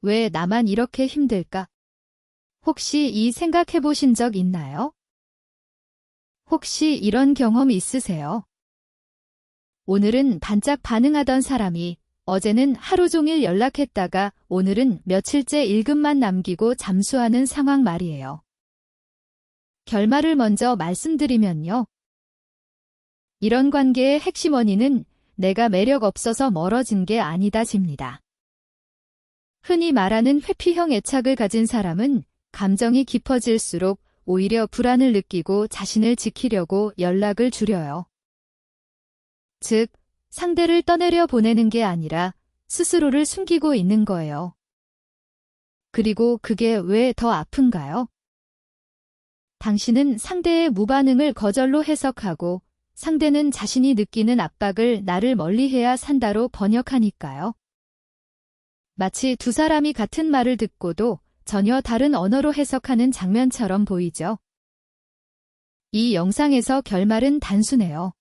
왜 나만 이렇게 힘들까? 혹시 이 생각해 보신 적 있나요? 혹시 이런 경험 있으세요? 오늘은 반짝 반응하던 사람이 어제는 하루 종일 연락했다가 오늘은 며칠째 일급만 남기고 잠수하는 상황 말이에요. 결말을 먼저 말씀드리면요. 이런 관계의 핵심 원인은 내가 매력 없어서 멀어진 게 아니다 집니다. 흔히 말하는 회피형 애착을 가진 사람은 감정이 깊어질수록 오히려 불안을 느끼고 자신을 지키려고 연락을 줄여요. 즉, 상대를 떠내려 보내는 게 아니라 스스로를 숨기고 있는 거예요. 그리고 그게 왜 더 아픈가요? 당신은 상대의 무반응을 거절로 해석하고 상대는 자신이 느끼는 압박을 나를 멀리해야 산다로 번역하니까요. 마치 두 사람이 같은 말을 듣고도 전혀 다른 언어로 해석하는 장면처럼 보이죠. 이 영상에서 결말은 단순해요.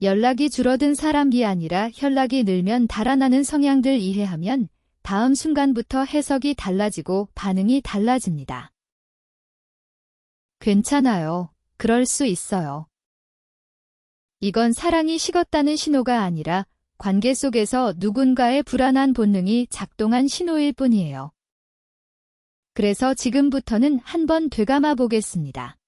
연락이 줄어든 사람이 아니라 연락이 늘면 달아나는 성향들 이해하면 다음 순간부터 해석이 달라지고 반응이 달라집니다. 괜찮아요. 그럴 수 있어요. 이건 사랑이 식었다는 신호가 아니라 관계 속에서 누군가의 불안한 본능이 작동한 신호일 뿐이에요. 그래서 지금부터는 한번 되감아 보겠습니다.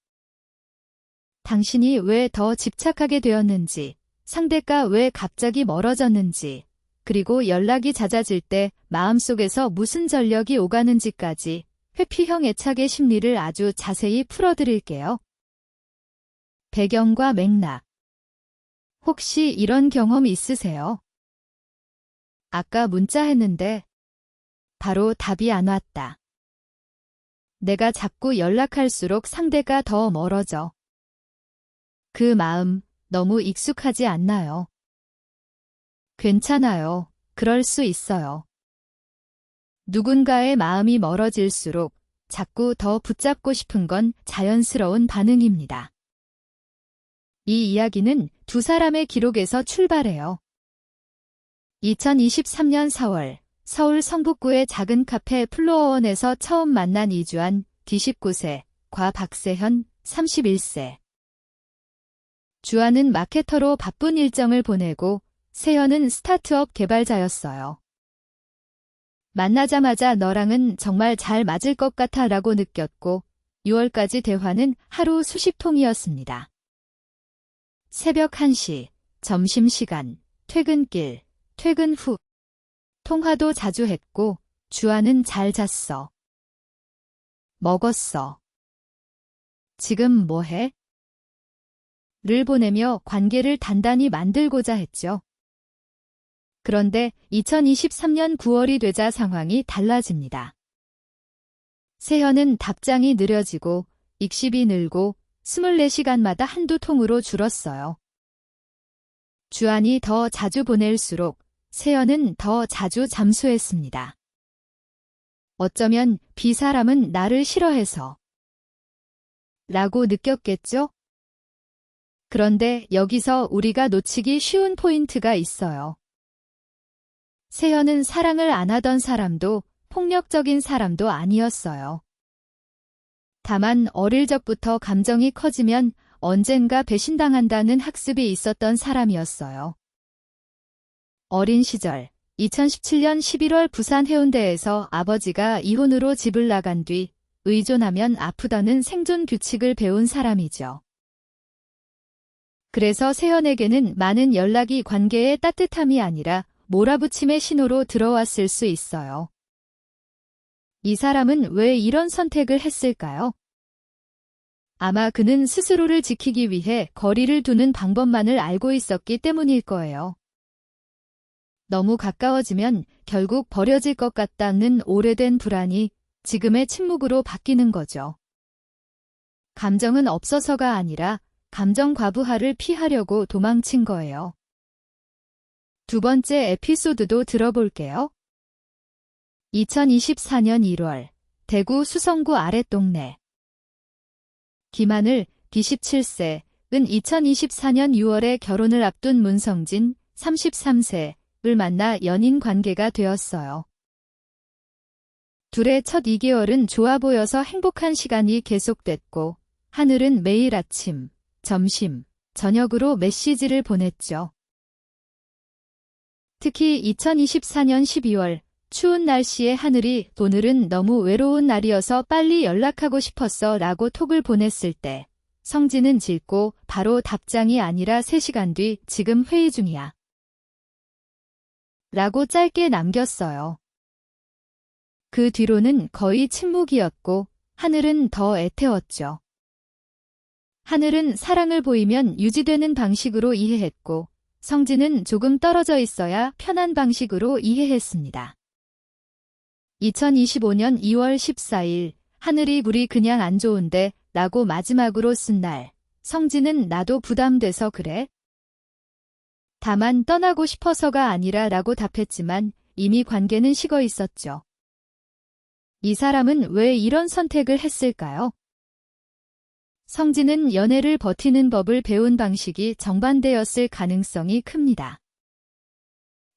당신이 왜 더 집착하게 되었는지, 상대가 왜 갑자기 멀어졌는지, 그리고 연락이 잦아질 때 마음속에서 무슨 전력이 오가는지까지 회피형 애착의 심리를 아주 자세히 풀어드릴게요. 배경과 맥락. 혹시 이런 경험 있으세요? 아까 문자했는데 바로 답이 안 왔다. 내가 자꾸 연락할수록 상대가 더 멀어져. 그 마음 너무 익숙하지 않나요? 괜찮아요. 그럴 수 있어요. 누군가의 마음이 멀어질수록 자꾸 더 붙잡고 싶은 건 자연스러운 반응입니다. 이 이야기는 두 사람의 기록에서 출발해요. 2023년 4월 서울 성북구의 작은 카페 플로어원에서 처음 만난 이주한 D19세, 과 박세현, 31세. 주한은 마케터로 바쁜 일정을 보내고 세현은 스타트업 개발자였어요. 만나자마자 너랑은 정말 잘 맞을 것 같아 라고 느꼈고 6월까지 대화는 하루 수십 통이었습니다. 새벽 1시, 점심시간, 퇴근길, 퇴근 후. 통화도 자주 했고 주한은 잘 잤어. 먹었어. 지금 뭐해? 를 보내며 관계를 단단히 만들고자 했죠. 그런데 2023년 9월이 되자 상황이 달라집니다. 세현은 답장이 느려지고 익십이 늘고 24시간마다 한두 통으로 줄었어요. 주한이 더 자주 보낼수록 세현은 더 자주 잠수했습니다. 어쩌면 사람은 나를 싫어해서 라고 느꼈겠죠? 그런데 여기서 우리가 놓치기 쉬운 포인트가 있어요. 세현은 사랑을 안 하던 사람도 폭력적인 사람도 아니었어요. 다만 어릴 적부터 감정이 커지면 언젠가 배신당한다는 학습이 있었던 사람이었어요. 어린 시절 2017년 11월 부산 해운대에서 아버지가 이혼으로 집을 나간 뒤 의존하면 아프다는 생존 규칙을 배운 사람이죠. 그래서 세현에게는 많은 연락이 관계의 따뜻함이 아니라 몰아붙임의 신호로 들어왔을 수 있어요. 이 사람은 왜 이런 선택을 했을까요? 아마 그는 스스로를 지키기 위해 거리를 두는 방법만을 알고 있었기 때문일 거예요. 너무 가까워지면 결국 버려질 것 같다는 오래된 불안이 지금의 침묵으로 바뀌는 거죠. 감정은 없어서가 아니라 감정 과부하를 피하려고 도망친 거예요. 두 번째 에피소드도 들어볼게요. 2024년 1월 대구 수성구 아랫동네. 김하늘, D17세은 2024년 6월에 결혼을 앞둔 문성진, 33세를 만나 연인 관계가 되었어요. 둘의 첫 2개월은 좋아 보여서 행복한 시간이 계속됐고, 하늘은 매일 아침, 점심, 저녁으로 메시지를 보냈죠. 특히 2024년 12월, 추운 날씨에 하늘이 오늘은 너무 외로운 날이어서 빨리 연락하고 싶었어 라고 톡을 보냈을 때, 성진은 질고 바로 답장이 아니라 3시간 뒤 지금 회의 중이야. 라고 짧게 남겼어요. 그 뒤로는 거의 침묵이었고 하늘은 더 애태웠죠. 하늘은 사랑을 보이면 유지되는 방식으로 이해했고 성진은 조금 떨어져 있어야 편한 방식으로 이해했습니다. 2025년 2월 14일 하늘이 우리 그냥 안 좋은데 라고 마지막으로 쓴 날 성진은 나도 부담돼서 그래? 다만 떠나고 싶어서가 아니라 라고 답했지만 이미 관계는 식어 있었죠. 이 사람은 왜 이런 선택을 했을까요? 성진은 연애를 버티는 법을 배운 방식이 정반대였을 가능성이 큽니다.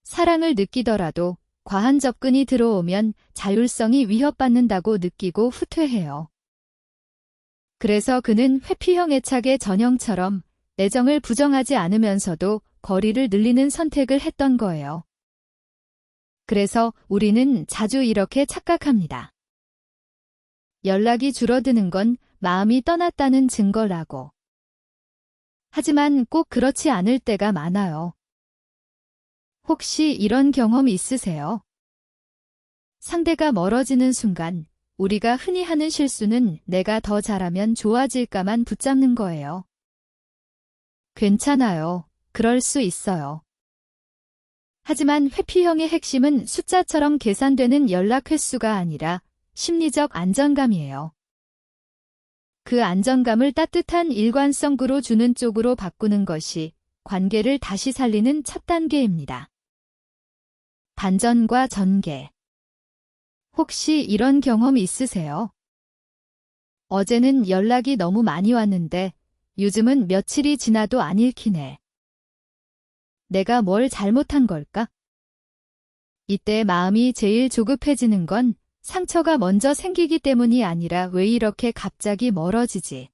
사랑을 느끼더라도 과한 접근이 들어오면 자율성이 위협받는다고 느끼고 후퇴해요. 그래서 그는 회피형 애착의 전형처럼 애정을 부정하지 않으면서도 거리를 늘리는 선택을 했던 거예요. 그래서 우리는 자주 이렇게 착각합니다. 연락이 줄어드는 건 마음이 떠났다는 증거라고. 하지만 꼭 그렇지 않을 때가 많아요. 혹시 이런 경험 있으세요? 상대가 멀어지는 순간 우리가 흔히 하는 실수는 내가 더 잘하면 좋아질까만 붙잡는 거예요. 괜찮아요. 그럴 수 있어요. 하지만 회피형의 핵심은 숫자처럼 계산되는 연락 횟수가 아니라 심리적 안정감이에요. 그 안정감을 따뜻한 일관성으로 주는 쪽으로 바꾸는 것이 관계를 다시 살리는 첫 단계입니다. 반전과 전개. 혹시 이런 경험 있으세요? 어제는 연락이 너무 많이 왔는데 요즘은 며칠이 지나도 안 읽히네. 내가 뭘 잘못한 걸까? 이때 마음이 제일 조급해지는 건 상처가 먼저 생기기 때문이 아니라 왜 이렇게 갑자기 멀어지지?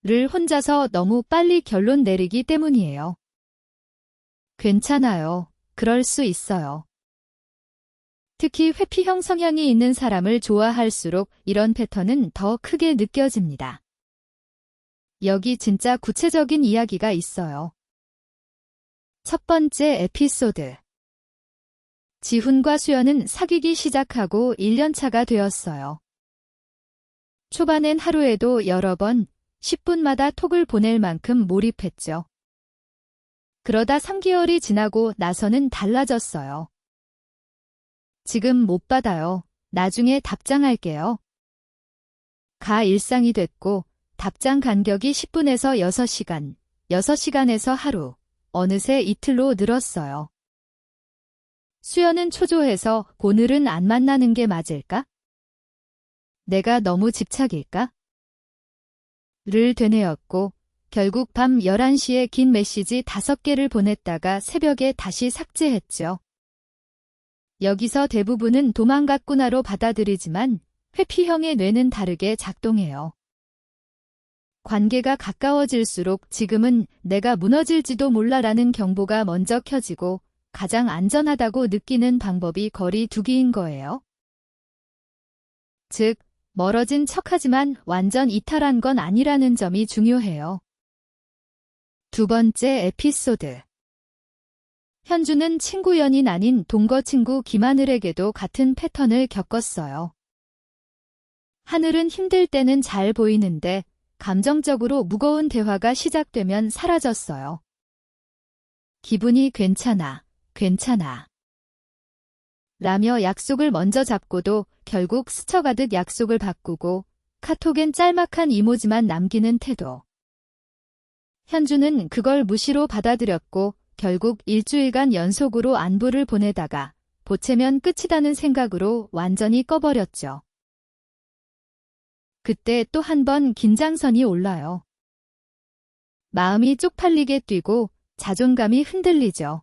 를 혼자서 너무 빨리 결론 내리기 때문이에요. 괜찮아요. 그럴 수 있어요. 특히 회피형 성향이 있는 사람을 좋아할수록 이런 패턴은 더 크게 느껴집니다. 여기 진짜 구체적인 이야기가 있어요. 첫 번째 에피소드. 지훈과 수연은 사귀기 시작하고 1년차가 되었어요. 초반엔 하루에도 여러 번 10분마다 톡을 보낼 만큼 몰입했죠. 그러다 3개월이 지나고 나서는 달라졌어요. 지금 못 받아요. 나중에 답장할게요. 가 일상이 됐고 답장 간격이 10분에서 6시간, 6시간에서 하루, 어느새 이틀로 늘었어요. 수연은 초조해서 오늘은 안 만나는 게 맞을까? 내가 너무 집착일까? 를 되뇌었고 결국 밤 11시에 긴 메시지 5개를 보냈다가 새벽에 다시 삭제했죠. 여기서 대부분은 도망갔구나로 받아들이지만 회피형의 뇌는 다르게 작동해요. 관계가 가까워질수록 지금은 내가 무너질지도 몰라라는 경보가 먼저 켜지고 가장 안전하다고 느끼는 방법이 거리 두기인 거예요. 즉, 멀어진 척하지만 완전 이탈한 건 아니라는 점이 중요해요. 두 번째 에피소드. 현주는 친구 연인 아닌 동거 친구 김하늘에게도 같은 패턴을 겪었어요. 하늘은 힘들 때는 잘 보이는데 감정적으로 무거운 대화가 시작되면 사라졌어요. 기분이 괜찮아. 괜찮아. 라며 약속을 먼저 잡고도 결국 스쳐가듯 약속을 바꾸고 카톡엔 짤막한 이모지만 남기는 태도. 현주는 그걸 무시로 받아들였고 결국 일주일간 연속으로 안부를 보내다가 보채면 끝이다는 생각으로 완전히 꺼버렸죠. 그때 또 한 번 긴장선이 올라요. 마음이 쪽팔리게 뛰고 자존감이 흔들리죠.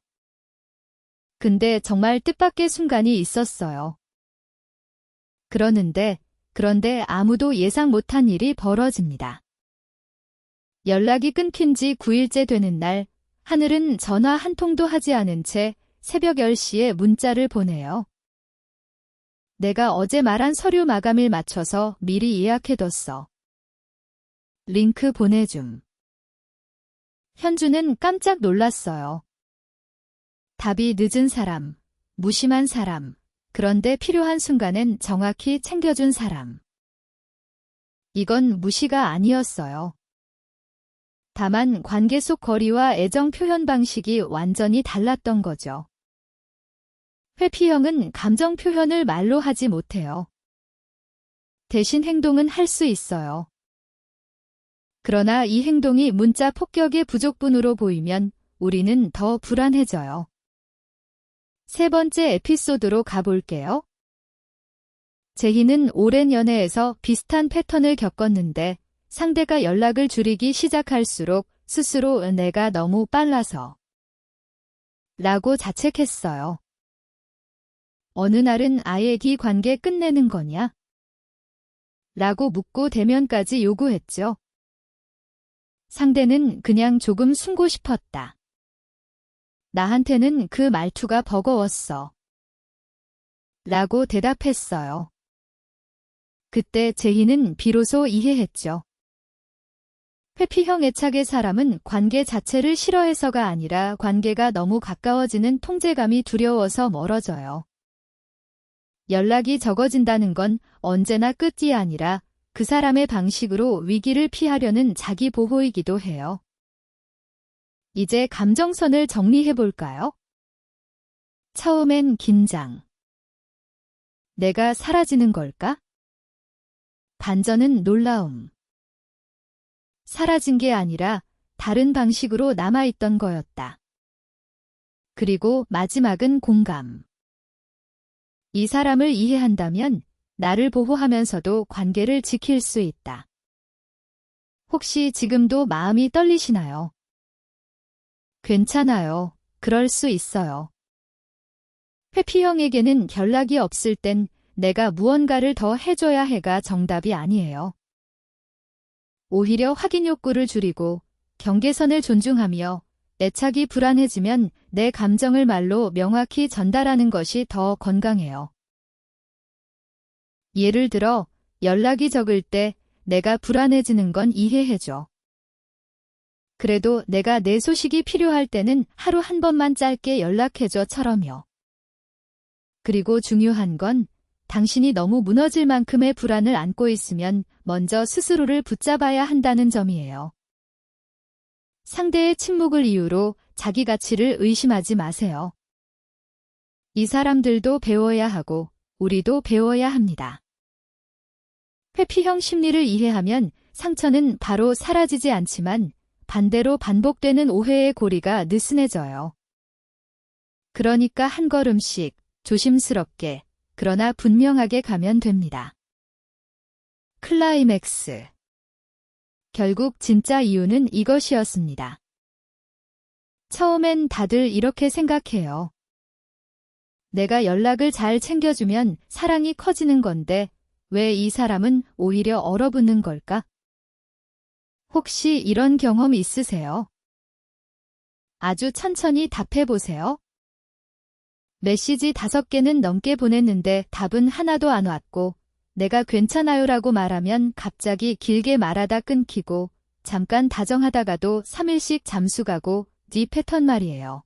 근데 정말 뜻밖의 순간이 있었어요. 그런데 아무도 예상 못한 일이 벌어집니다. 연락이 끊긴 지 9일째 되는 날, 하늘은 전화 한 통도 하지 않은 채 새벽 10시에 문자를 보내요. 내가 어제 말한 서류 마감일 맞춰서 미리 예약해뒀어. 링크 보내줌. 현주는 깜짝 놀랐어요. 답이 늦은 사람, 무심한 사람, 그런데 필요한 순간엔 정확히 챙겨준 사람. 이건 무시가 아니었어요. 다만 관계 속 거리와 애정 표현 방식이 완전히 달랐던 거죠. 회피형은 감정 표현을 말로 하지 못해요. 대신 행동은 할 수 있어요. 그러나 이 행동이 문자 폭격의 부족분으로 보이면 우리는 더 불안해져요. 세 번째 에피소드로 가볼게요. 제희는 오랜 연애에서 비슷한 패턴을 겪었는데 상대가 연락을 줄이기 시작할수록 스스로 내가 너무 빨라서 라고 자책했어요. 어느 날은 아예 이 관계 끝내는 거냐? 라고 묻고 대면까지 요구했죠. 상대는 그냥 조금 숨고 싶었다. 나한테는 그 말투가 버거웠어. 라고 대답했어요. 그때 제희는 비로소 이해했죠. 회피형 애착의 사람은 관계 자체를 싫어해서가 아니라 관계가 너무 가까워지는 통제감이 두려워서 멀어져요. 연락이 적어진다는 건 언제나 끝이 아니라 그 사람의 방식으로 위기를 피하려는 자기 보호이기도 해요. 이제 감정선을 정리해볼까요? 처음엔 긴장. 내가 사라지는 걸까? 반전은 놀라움. 사라진 게 아니라 다른 방식으로 남아있던 거였다. 그리고 마지막은 공감. 이 사람을 이해한다면 나를 보호하면서도 관계를 지킬 수 있다. 혹시 지금도 마음이 떨리시나요? 괜찮아요. 그럴 수 있어요. 회피형에게는 연락이 없을 땐 내가 무언가를 더 해줘야 해가 정답이 아니에요. 오히려 확인 욕구를 줄이고 경계선을 존중하며 애착이 불안해지면 내 감정을 말로 명확히 전달하는 것이 더 건강해요. 예를 들어 연락이 적을 때 내가 불안해지는 건 이해해줘. 그래도 내가 내 소식이 필요할 때는 하루 한 번만 짧게 연락해줘처럼요. 그리고 중요한 건 당신이 너무 무너질 만큼의 불안을 안고 있으면 먼저 스스로를 붙잡아야 한다는 점이에요. 상대의 침묵을 이유로 자기 가치를 의심하지 마세요. 이 사람들도 배워야 하고 우리도 배워야 합니다. 회피형 심리를 이해하면 상처는 바로 사라지지 않지만 반대로 반복되는 오해의 고리가 느슨해져요. 그러니까 한 걸음씩 조심스럽게 그러나 분명하게 가면 됩니다. 클라이맥스. 결국 진짜 이유는 이것이었습니다. 처음엔 다들 이렇게 생각해요. 내가 연락을 잘 챙겨주면 사랑이 커지는 건데 왜 이 사람은 오히려 얼어붙는 걸까? 혹시 이런 경험 있으세요? 아주 천천히 답해보세요. 메시지 5개는 넘게 보냈는데 답은 하나도 안 왔고 내가 괜찮아요라고 말하면 갑자기 길게 말하다 끊기고 잠깐 다정하다가도 3일씩 잠수 가고 네 패턴 말이에요.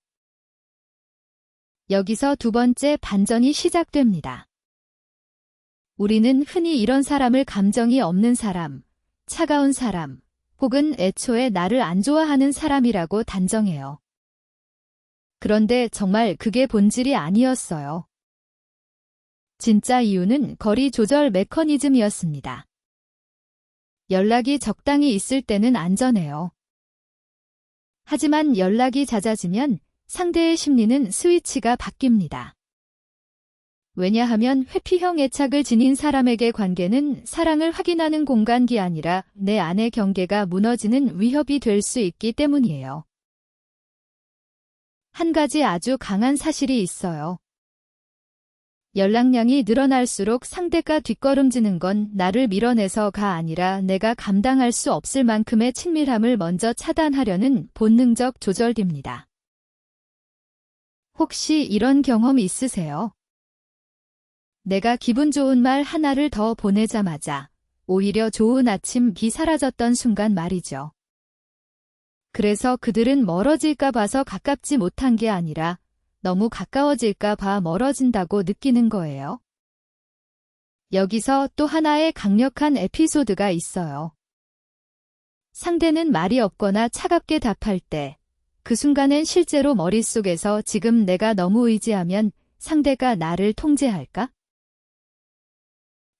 여기서 두 번째 반전이 시작됩니다. 우리는 흔히 이런 사람을 감정이 없는 사람, 차가운 사람, 혹은 애초에 나를 안 좋아하는 사람이라고 단정해요. 그런데 정말 그게 본질이 아니었어요. 진짜 이유는 거리 조절 메커니즘이었습니다. 연락이 적당히 있을 때는 안전해요. 하지만 연락이 잦아지면 상대의 심리는 스위치가 바뀝니다. 왜냐하면 회피형 애착을 지닌 사람에게 관계는 사랑을 확인하는 공간이 아니라 내 안의 경계가 무너지는 위협이 될 수 있기 때문이에요. 한 가지 아주 강한 사실이 있어요. 연락량이 늘어날수록 상대가 뒷걸음지는 건 나를 밀어내서가 아니라 내가 감당할 수 없을 만큼의 친밀함을 먼저 차단하려는 본능적 조절입니다. 혹시 이런 경험 있으세요? 내가 기분 좋은 말 하나를 더 보내자마자 오히려 좋은 아침이 사라졌던 순간 말이죠. 그래서 그들은 멀어질까 봐서 가깝지 못한 게 아니라 너무 가까워질까 봐 멀어진다고 느끼는 거예요. 여기서 또 하나의 강력한 에피소드가 있어요. 상대는 말이 없거나 차갑게 답할 때 그 순간엔 실제로 머릿속에서 지금 내가 너무 의지하면 상대가 나를 통제할까?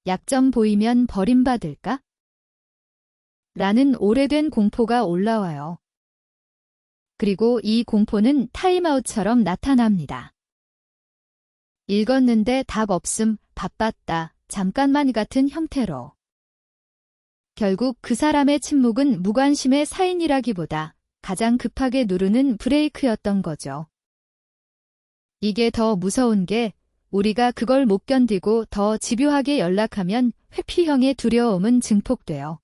약점 보이면 버림받을까? 라는 오래된 공포가 올라와요. 그리고 이 공포는 타임아웃처럼 나타납니다. 읽었는데 답 없음, 바빴다, 잠깐만 같은 형태로. 결국 그 사람의 침묵은 무관심의 사인이라기보다 가장 급하게 누르는 브레이크였던 거죠. 이게 더 무서운 게 우리가 그걸 못 견디고 더 집요하게 연락하면 회피형의 두려움은 증폭돼요.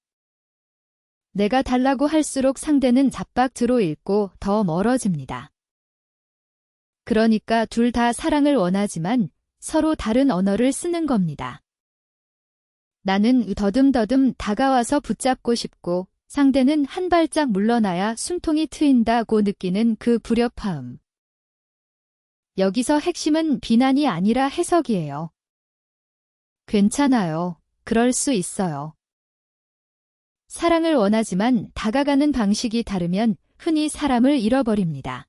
내가 달라고 할수록 상대는 잡박으로 읽고 더 멀어집니다. 그러니까 둘 다 사랑을 원하지만 서로 다른 언어를 쓰는 겁니다. 나는 더듬더듬 다가와서 붙잡고 싶고 상대는 한 발짝 물러나야 숨통이 트인다고 느끼는 그 불협화음. 여기서 핵심은 비난이 아니라 해석이에요. 괜찮아요. 그럴 수 있어요. 사랑을 원하지만 다가가는 방식이 다르면 흔히 사람을 잃어버립니다.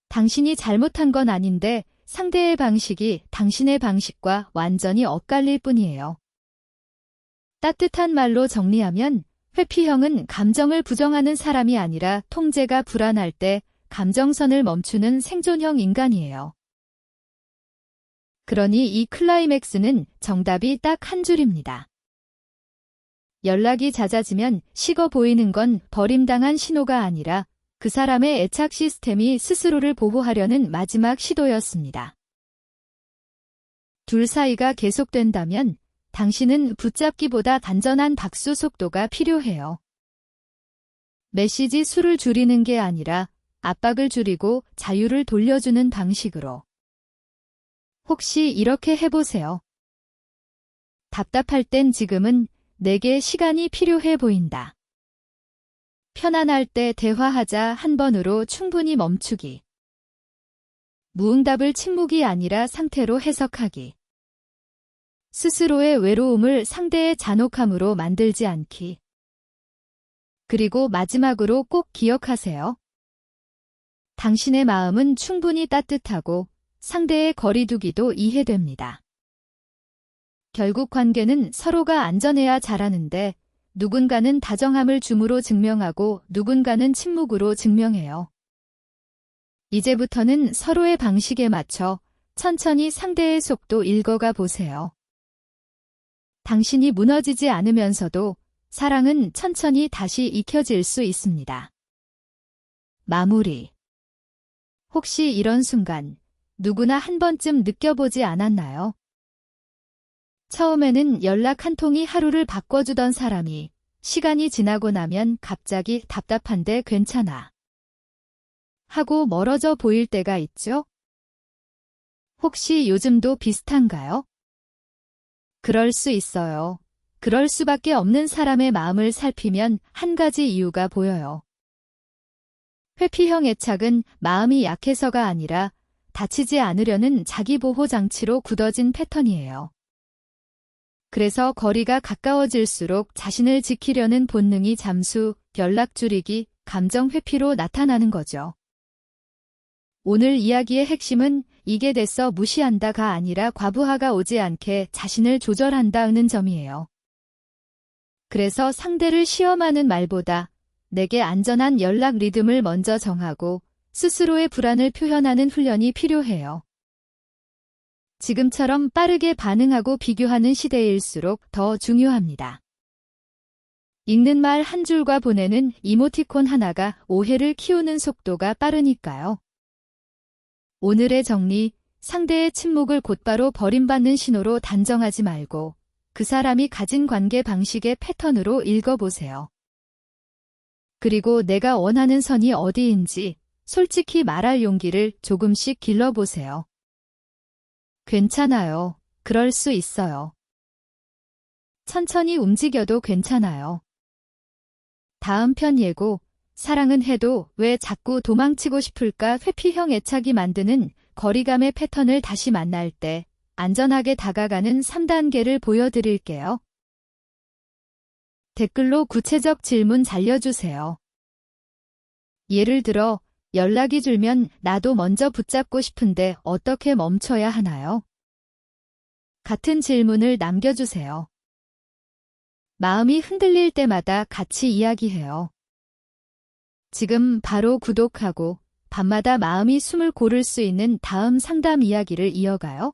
당신이 잘못한 건 아닌데 상대의 방식이 당신의 방식과 완전히 엇갈릴 뿐이에요. 따뜻한 말로 정리하면 회피형은 감정을 부정하는 사람이 아니라 통제가 불안할 때 감정선을 멈추는 생존형 인간이에요. 그러니 이 클라이맥스는 정답이 딱 한 줄입니다. 연락이 잦아지면 식어 보이는 건 버림당한 신호가 아니라 그 사람의 애착 시스템이 스스로를 보호하려는 마지막 시도였습니다. 둘 사이가 계속된다면 당신은 붙잡기보다 단전한 박수 속도가 필요해요. 메시지 수를 줄이는 게 아니라 압박을 줄이고 자유를 돌려주는 방식으로. 혹시 이렇게 해보세요. 답답할 땐 지금은 내게 시간이 필요해 보인다. 편안할 때 대화하자 한 번으로 충분히 멈추기. 무응답을 침묵이 아니라 상태로 해석하기. 스스로의 외로움을 상대의 잔혹함으로 만들지 않기. 그리고 마지막으로 꼭 기억하세요. 당신의 마음은 충분히 따뜻하고 상대의 거리두기도 이해됩니다. 결국 관계는 서로가 안전해야 잘하는데 누군가는 다정함을 줌으로 증명하고 누군가는 침묵으로 증명해요. 이제부터는 서로의 방식에 맞춰 천천히 상대의 속도 읽어가 보세요. 당신이 무너지지 않으면서도 사랑은 천천히 다시 익혀질 수 있습니다. 마무리. 혹시 이런 순간 누구나 한 번쯤 느껴보지 않았나요? 처음에는 연락 한 통이 하루를 바꿔주던 사람이 시간이 지나고 나면 갑자기 답답한데 괜찮아 하고 멀어져 보일 때가 있죠? 혹시 요즘도 비슷한가요? 그럴 수 있어요. 그럴 수밖에 없는 사람의 마음을 살피면 한 가지 이유가 보여요. 회피형 애착은 마음이 약해서가 아니라 다치지 않으려는 자기보호 장치로 굳어진 패턴이에요. 그래서 거리가 가까워질수록 자신을 지키려는 본능이 잠수, 연락 줄이기, 감정 회피로 나타나는 거죠. 오늘 이야기의 핵심은 이게 됐어 무시한다가 아니라 과부하가 오지 않게 자신을 조절한다는 점이에요. 그래서 상대를 시험하는 말보다 내게 안전한 연락 리듬을 먼저 정하고 스스로의 불안을 표현하는 훈련이 필요해요. 지금처럼 빠르게 반응하고 비교하는 시대일수록 더 중요합니다. 읽는 말 한 줄과 보내는 이모티콘 하나가 오해를 키우는 속도가 빠르니까요. 오늘의 정리, 상대의 침묵을 곧바로 버림받는 신호로 단정하지 말고 그 사람이 가진 관계 방식의 패턴으로 읽어보세요. 그리고 내가 원하는 선이 어디인지 솔직히 말할 용기를 조금씩 길러보세요. 괜찮아요. 그럴 수 있어요. 천천히 움직여도 괜찮아요. 다음 편 예고, 사랑은 해도 왜 자꾸 도망치고 싶을까 회피형 애착이 만드는 거리감의 패턴을 다시 만날 때 안전하게 다가가는 3단계를 보여드릴게요. 댓글로 구체적 질문 달려주세요. 예를 들어, 연락이 줄면 나도 먼저 붙잡고 싶은데 어떻게 멈춰야 하나요? 같은 질문을 남겨주세요. 마음이 흔들릴 때마다 같이 이야기해요. 지금 바로 구독하고 밤마다 마음이 숨을 고를 수 있는 다음 상담 이야기를 이어가요.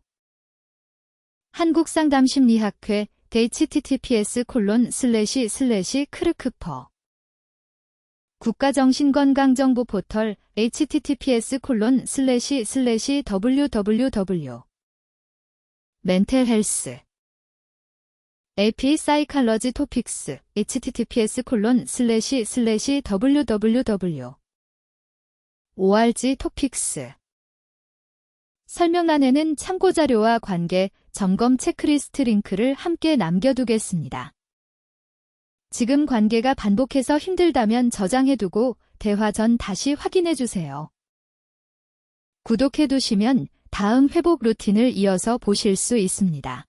한국상담심리학회 https://크르크퍼 국가정신건강정보 포털 https://www 멘탈헬스 AP 사이칼러지 토픽스 https://www org 토픽스 설명란에는 참고자료와 관계, 점검 체크리스트 링크를 함께 남겨두겠습니다. 지금 관계가 반복해서 힘들다면 저장해두고 대화 전 다시 확인해주세요. 구독해두시면 다음 회복 루틴을 이어서 보실 수 있습니다.